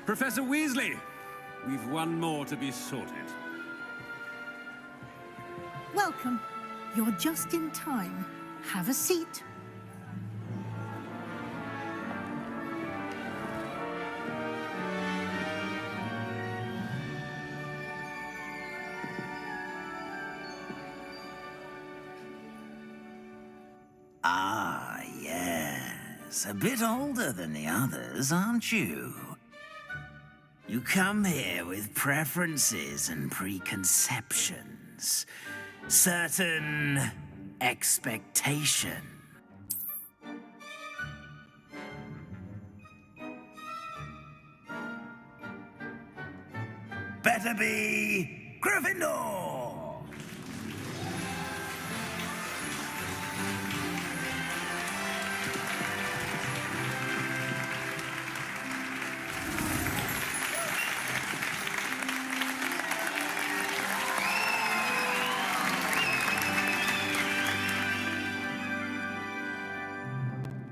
Professor Weasley, we've one more to be sorted. Welcome. You're just in time. Have a seat. Ah, yes. A bit older than the others, aren't you? You come here with preferences and preconceptions. Certain expectation. Better be Gryffindor!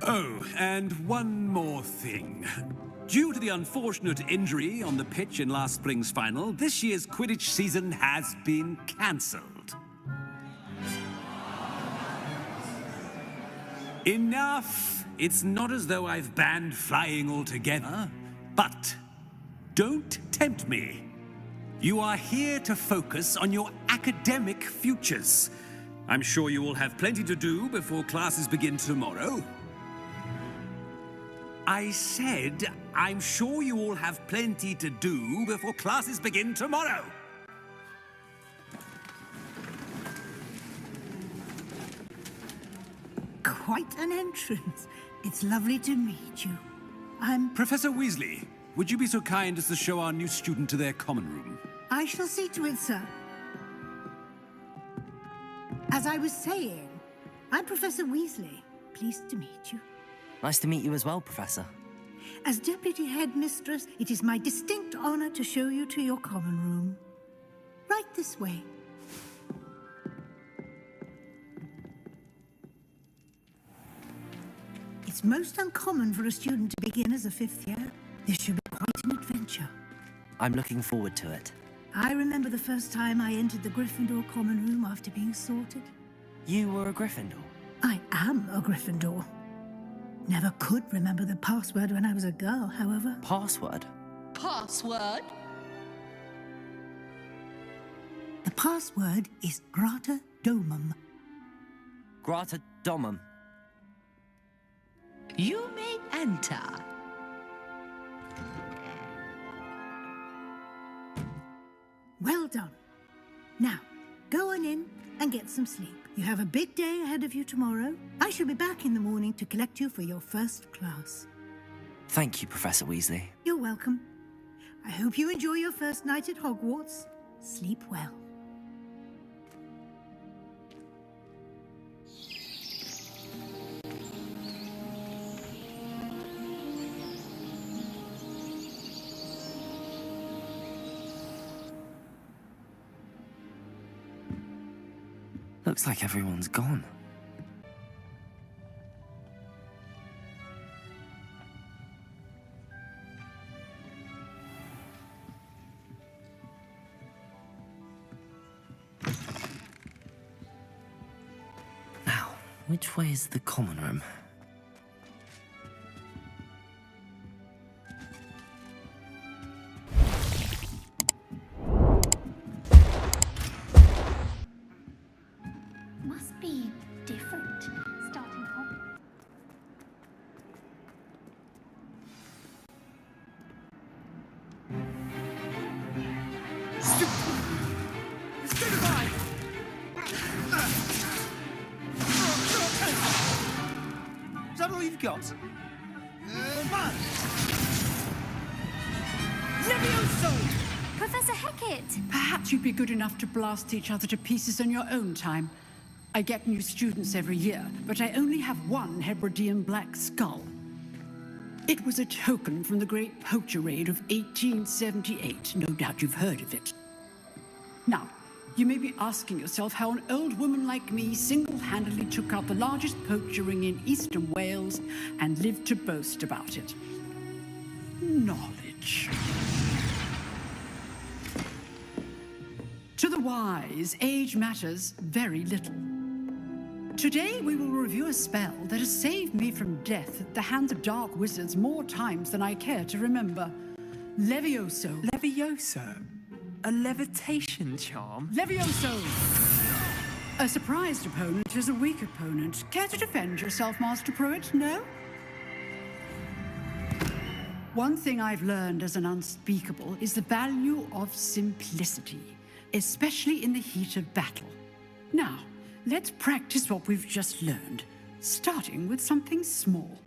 Oh, and one more thing. Due to the unfortunate injury on the pitch in last spring's final, this year's Quidditch season has been cancelled. Enough! It's not as though I've banned flying altogether, but don't tempt me. You are here to focus on your academic futures. I'm sure you will have plenty to do before classes begin tomorrow. I said, I'm sure you all have plenty to do before classes begin tomorrow. Quite an entrance. It's lovely to meet you. I'm... Professor Weasley, would you be so kind as to show our new student to their common room? I shall see to it, sir. As I was saying, I'm Professor Weasley. Pleased to meet you. Nice to meet you as well, Professor. As Deputy Headmistress, it is my distinct honor to show you to your common room. Right this way. It's most uncommon for a student to begin as a fifth year. This should be quite an adventure. I'm looking forward to it. I remember the first time I entered the Gryffindor common room after being sorted. You were a Gryffindor? I am a Gryffindor. Never could remember the password when I was a girl, however. Password? Password? The password is Grata Domum. Grata Domum. You may enter. Well done. Now, go on in and get some sleep. You have a big day ahead of you tomorrow. I shall be back in the morning to collect you for your first class. Thank you, Professor Weasley. You're welcome. I hope you enjoy your first night at Hogwarts. Sleep well. Looks like everyone's gone. Now, which way is the common room? Must be different starting home. Stupefy! Is that all you've got? Levioso! Professor Hecat! Perhaps you'd be good enough to blast each other to pieces in your own time. I get new students every year, but I only have one Hebridean black skull. It was a token from the Great Poacher Raid of 1878. No doubt you've heard of it. Now, you may be asking yourself how an old woman like me single-handedly took out the largest poacher ring in eastern Wales and lived to boast about it. Knowledge. switch. To the wise, age matters very little. Today we will review a spell that has saved me from death at the hands of dark wizards more times than I care to remember. Levioso. Levioso? A levitation charm? Levioso! A surprised opponent is a weak opponent. Care to defend yourself, Master Pruitt? No? One thing I've learned as an unspeakable is the value of simplicity, especially in the heat of battle. Now, let's practice what we've just learned, starting with something small.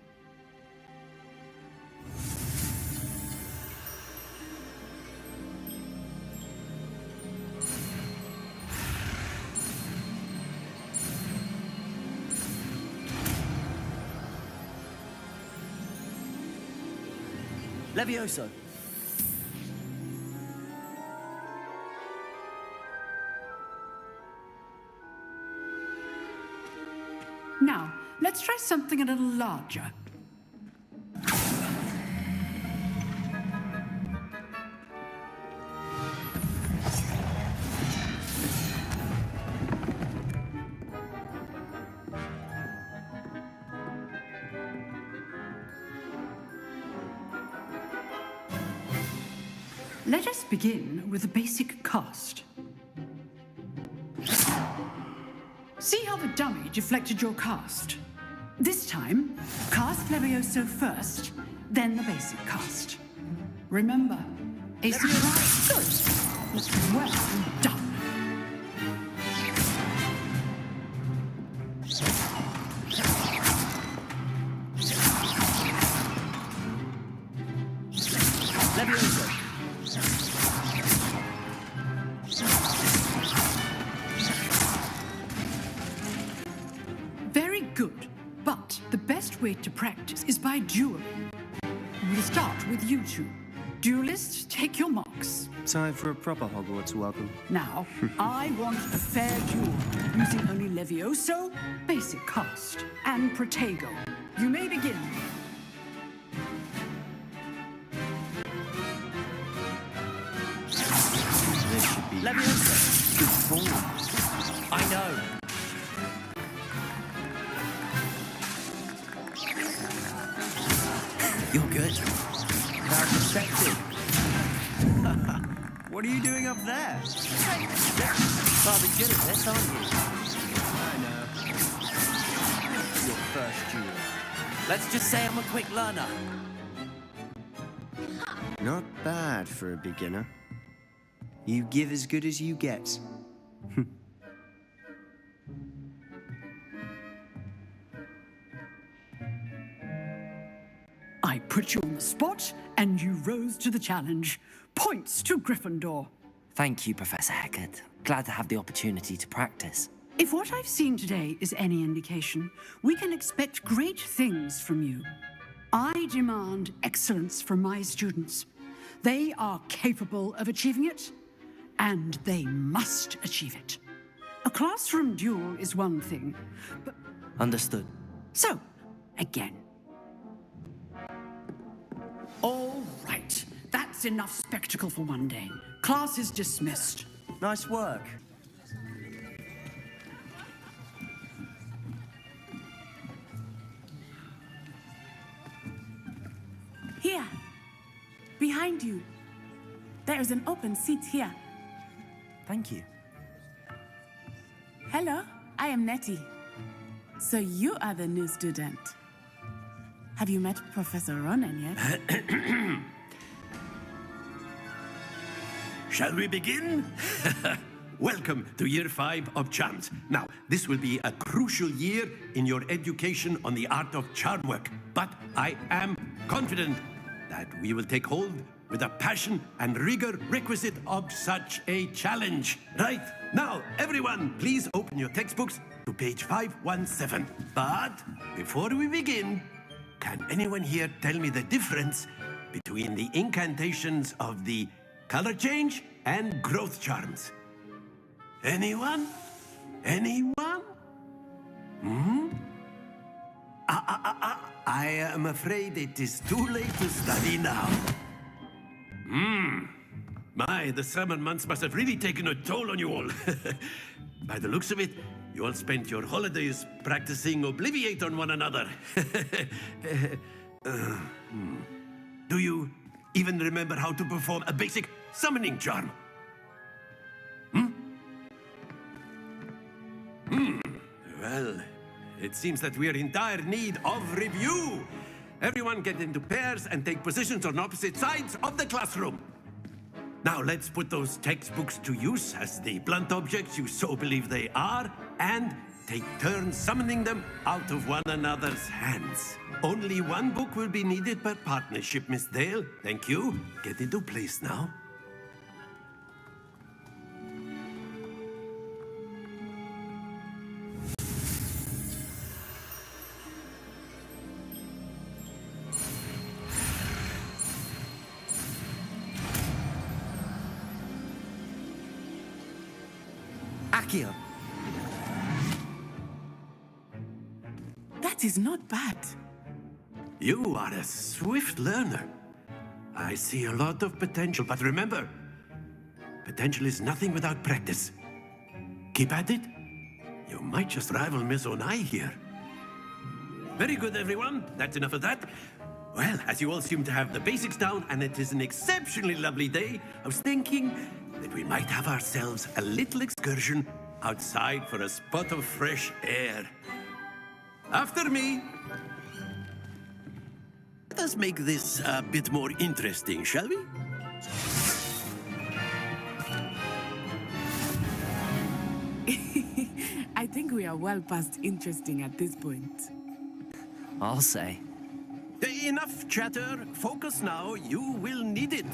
Levioso. Now, let's try something a little larger. Let us begin with a basic cast. See how the dummy deflected your cast? This time, cast Levioso first, then the basic cast. Remember, a surprise good. It's well done. Levioso. Very good, but the best way to practice is by dueling. We'll start with you two. Duelists, take your marks. Time for a proper Hogwarts welcome. Now, I want a fair duel, using only Levioso, basic cast, and Protego. You may begin. This should be Levioso. good form. I know. You're good. Proud perspective. What are you doing up there? Rather good at this, aren't you? I know. Your first duel. Let's just say I'm a quick learner. Not bad for a beginner. You give as good as you get. I put you on the spot, and you rose to the challenge. Points to Gryffindor. Thank you, Professor Hecat. Glad to have the opportunity to practice. If what I've seen today is any indication, we can expect great things from you. I demand excellence from my students. They are capable of achieving it, and they must achieve it. A classroom duel is one thing, but... Understood. So, again. All right, that's enough spectacle for one day. Class is dismissed. Nice work. Here, behind you. There is an open seat here. Thank you. Hello, I am Nettie. So you are the new student. Have you met Professor Ronan yet? Shall we begin? Welcome to Year 5 of Charms. Now, this will be a crucial year in your education on the art of charm work, but I am confident that we will take hold with the passion and rigor requisite of such a challenge. Right, now, everyone, please open your textbooks to page 517. But before we begin, can anyone here tell me the difference between the incantations of the color change and growth charms? Anyone? Anyone? I am afraid it is too late to study now. My, the summer months must have really taken a toll on you all. By the looks of it, you all spent your holidays practicing Obliviate on one another. Do you even remember how to perform a basic summoning charm? Well, it seems that we are in dire need of review. Everyone get into pairs and take positions on opposite sides of the classroom. Now let's put those textbooks to use as the blunt objects you so believe they are, and take turns summoning them out of one another's hands. Only one book will be needed per partnership, Miss Dale. Thank you. Get into place now. Accio. That is not bad. You are a swift learner. I see a lot of potential, but remember, potential is nothing without practice. Keep at it. You might just rival Miss Onai here. Very good, everyone. That's enough of that. Well, as you all seem to have the basics down, and it is an exceptionally lovely day, I was thinking that we might have ourselves a little excursion outside for a spot of fresh air. After me. Let us make this a bit more interesting, shall we? I think we are well past interesting at this point. I'll say. Enough chatter. Focus now. You will need it.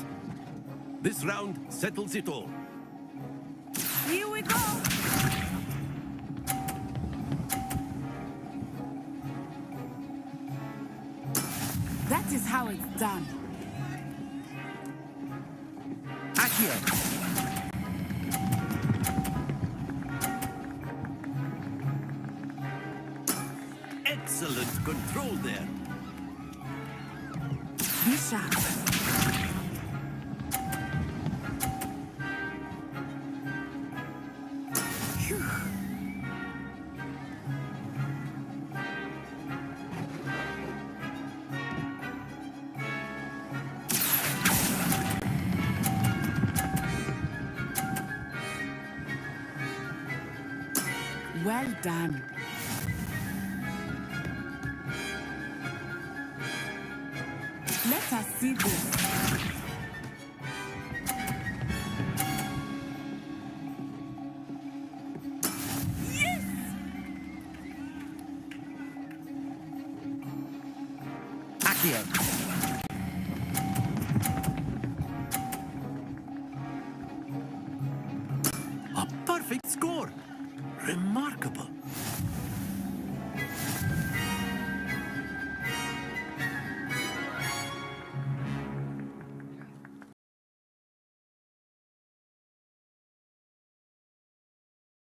This round settles it all. Here we go! That is how it's done. Accio. Excellent control there. Be sharp. Well done. Let us see this. Yes! Accio. A perfect score. Remarkable.